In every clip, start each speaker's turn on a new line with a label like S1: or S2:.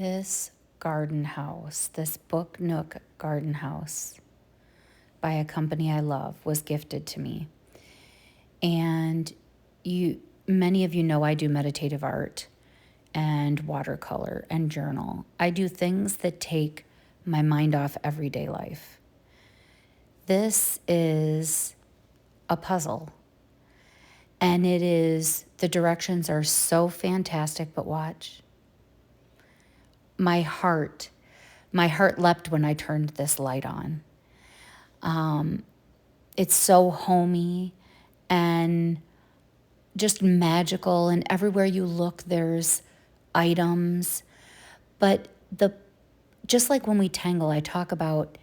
S1: This garden house, this Booknook garden house by a company I love, was gifted to me. And many of you know I do meditative art and watercolor and journal. I do things that take my mind off everyday life. This is a puzzle. And the directions are so fantastic, but watch. My heart leapt when I turned this light on. It's so homey and just magical, and everywhere you look, there's items. But just like when we tangle, I talk about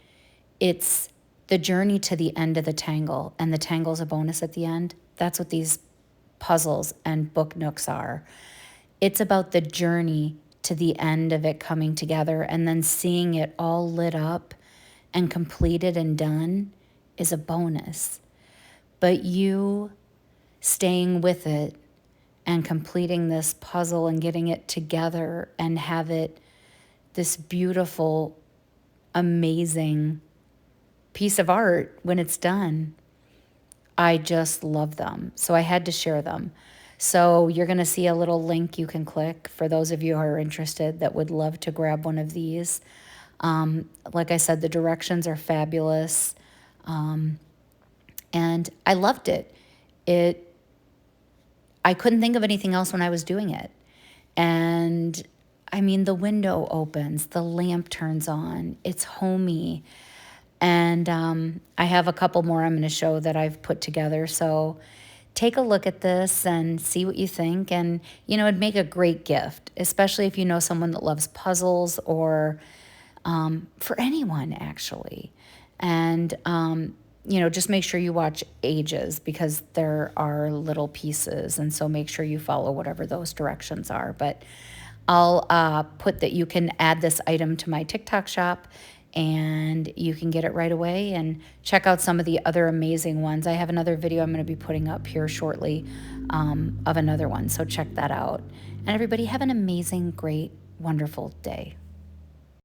S1: it's the journey to the end of the tangle, and the tangle's a bonus at the end. That's what these puzzles and book nooks are. It's about the journey to the end of it coming together, and then seeing it all lit up and completed and done is a bonus. But you staying with it and completing this puzzle and getting it together and have it this beautiful, amazing piece of art when it's done, I just love them. So I had to share them. So you're going to see a little link you can click for those of you who are interested that would love to grab one of these. Like I said, the directions are fabulous. And I loved it. I couldn't think of anything else when I was doing it. And I mean, the window opens, the lamp turns on, it's homey. And I have a couple more I'm going to show that I've put together. So take a look at this and see what you think. And, it'd make a great gift, especially if you know someone that loves puzzles, or for anyone, actually. And, just make sure you watch ages, because there are little pieces. And so make sure you follow whatever those directions are. But I'll put that you can add this item to my TikTok shop, and you can get it right away, and check out some of the other amazing ones. I have another video I'm going to be putting up here shortly of another one, so check that out. And everybody have an amazing, great, wonderful day.